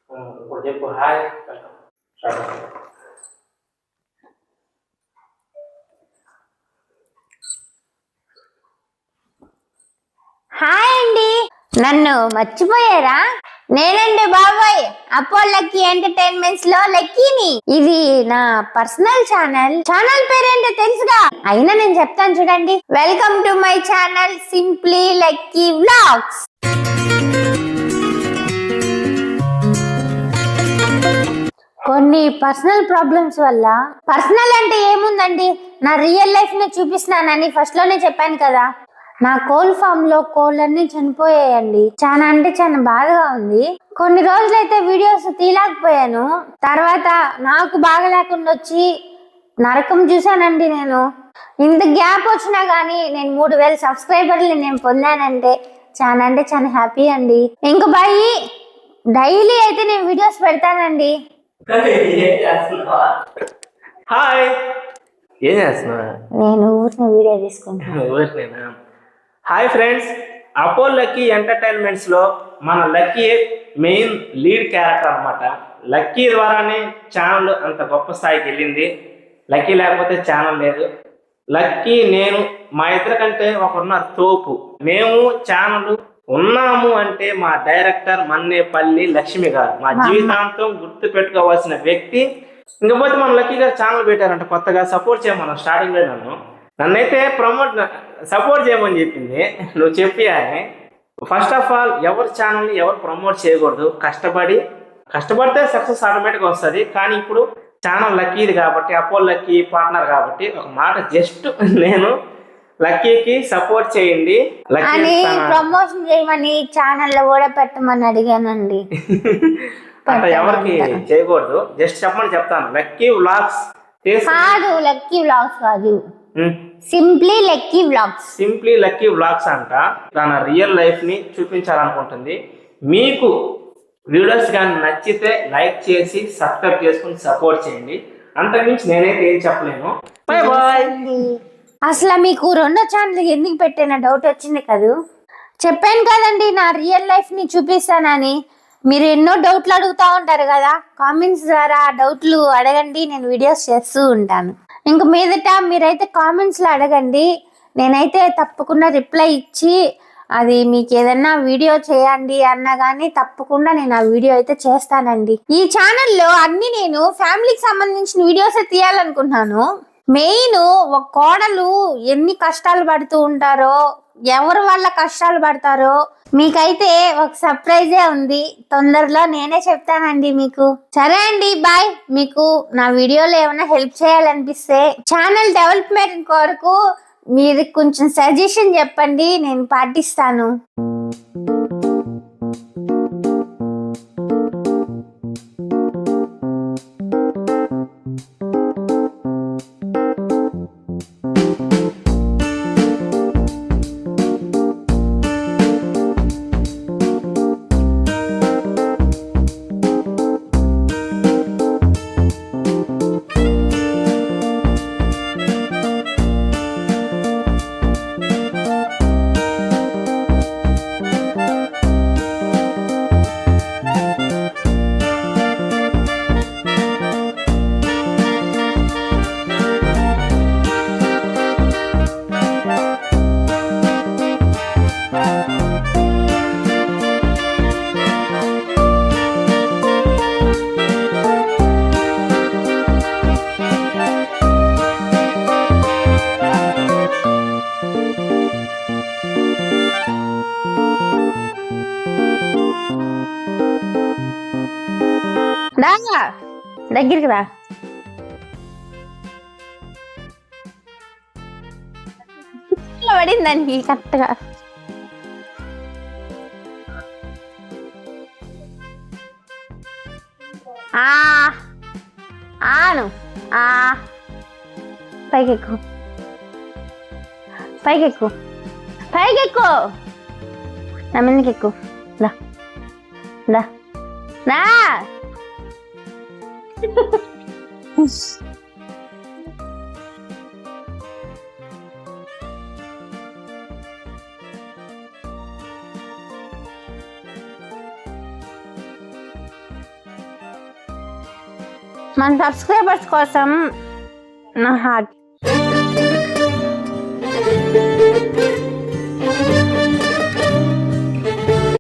ఇప్పుడు చెప్పు hi welcome start. Hi అండి, నన్ను మర్చిపోయారా? నేనండి బాబాయ్, అపో లక్కీ ఎంటర్టైన్మెంట్స్ లో లక్కీని. ఇది నా పర్సనల్ ఛానల్ పేరేంటో తెలుసుగా, అయినా నేను చెప్తాను చూడండి. Welcome to my channel simply lucky vlogs. కొన్ని పర్సనల్ ప్రాబ్లమ్స్ వల్ల, పర్సనల్ అంటే ఏముందండి, నా రియల్ లైఫ్ ని చూపిస్తున్నానని ఫస్ట్ లోనే చెప్పాను కదా. నా కోల్ ఫామ్ లో కోళ్ళన్నీ చనిపోయాయండి. చాలా అంటే చాలా బాధగా ఉంది. కొన్ని రోజులైతే వీడియోస్ తీయలేకపోయాను. తర్వాత నాకు బాగా లేకుండా వచ్చి నరకం చూశానండి. నేను ఇంత గ్యాప్ వచ్చినా గానీ నేను 3000 సబ్స్క్రైబర్లు నేను పొందానంటే చాలా అంటే చాలా హ్యాపీ అండి. ఇంక బాయ్, డైలీ అయితే నేను వీడియోస్ పెడతానండి. హాయ్, ఏం చేస్తున్నా? నేను ఊరిని వీడియో తీసుకుంటాను. ఊరినేనా? హాయ్ ఫ్రెండ్స్, అపో లక్కీ ఎంటర్టైన్మెంట్స్ లో మన లక్కీ మెయిన్ లీడ్ క్యారెక్టర్ అనమాట. లక్కీ ద్వారానే ఛానల్ అంత గొప్ప స్థాయికి వెళ్ళింది. లక్కీ లేకపోతే ఛానల్ లేదు. లక్కీ నేను మా ఇద్దరి కంటే ఒకరున్నారు తోపు. మేము ఛానల్ ఉన్నాము అంటే మా డైరెక్టర్ మన్నేపల్లి లక్ష్మి గారు, మా జీవితాంతం గుర్తు పెట్టుకోవాల్సిన వ్యక్తి. ఇంకపోతే మన లక్కీ గారు ఛానల్ పెట్టారంట కొత్తగా. సపోర్ట్ చేయమన్నాను స్టార్టింగ్లో. నన్నైతే సపోర్ట్ చేయమని చెప్పింది. నువ్వు చెప్పి అని. ఫస్ట్ ఆఫ్ ఆల్ ఎవరి ఛానల్ని ఎవరు ప్రమోట్ చేయకూడదు. కష్టపడితే సక్సెస్ ఆటోమేటిక్గా వస్తుంది. కానీ ఇప్పుడు ఛానల్ లక్కీది కాబట్టి, అపో లక్కీ పార్ట్నర్ కాబట్టి ఒక మాట జస్ట్ నేను లక్కీకి సపోర్ట్ చేయండి. లక్కీ ప్రమోషన్ చేయమని ఛానల్ లో కూడా పెట్టమని అడిగానండి. అంత ఎవరికి చేయకూడదు. జస్ట్ చెప్పమని చెప్తాను. లక్కీ వ్లాగ్స్ కాదు, లక్కీ వ్లాగ్స్ కాదు, సింప్లీ లక్కీ వ్లాగ్స్ అంట. తన రియల్ లైఫ్ ని చూపించాలనుకుంటుంది. మీకు వీడియోస్ కానీ నచ్చితే లైక్ చేసి సబ్స్క్రైబ్ చేసుకుని సపోర్ట్ చేయండి. అంతకుమించి నేనైతే ఏం చెప్పలేను. Bye bye. అసలు మీకు రెండో ఛానల్ ఎందుకు పెట్టిన డౌట్ వచ్చింది కదూ. చెప్పాను కదండి నా రియల్ లైఫ్ ని చూపిస్తానని. మీరు ఎన్నో డౌట్లు అడుగుతూ ఉంటారు కదా, కామెంట్స్ ద్వారా డౌట్లు అడగండి, నేను వీడియోస్ చేస్తూ ఉంటాను. ఇంక మీదట మీరైతే కామెంట్స్లో అడగండి, నేనైతే తప్పకుండా రిప్లై ఇచ్చి అది మీకు ఏదన్నా వీడియో చేయండి అన్నా కానీ తప్పకుండా నేను ఆ వీడియో అయితే చేస్తానండి. ఈ ఛానల్లో అన్ని నేను ఫ్యామిలీకి సంబంధించిన వీడియోసే తీయాలనుకుంటున్నాను. మెయిన్ ఒక కోడలు ఎన్ని కష్టాలు పడుతూ ఉంటారో, ఎవరు వాళ్ళ కష్టాలు పడతారో మీకైతే ఒక సర్ప్రైజే ఉంది. తొందరలో నేనే చెప్తానండి మీకు. సరే అండి, బాయ్. మీకు నా వీడియోలో ఏమైనా హెల్ప్ చేయాలనిపిస్తే ఛానల్ డెవలప్మెంట్ కొరకు మీరు కొంచెం సజెషన్ చెప్పండి, నేను పాటిస్తాను. దగ్గరికి రా. పడిందండి కరెక్ట్గా. ఆను పైకెక్కు, నా మీదకి ఎక్కు. రా. మన సబ్స్క్రైబర్స్ కోసం నా హార్ట్.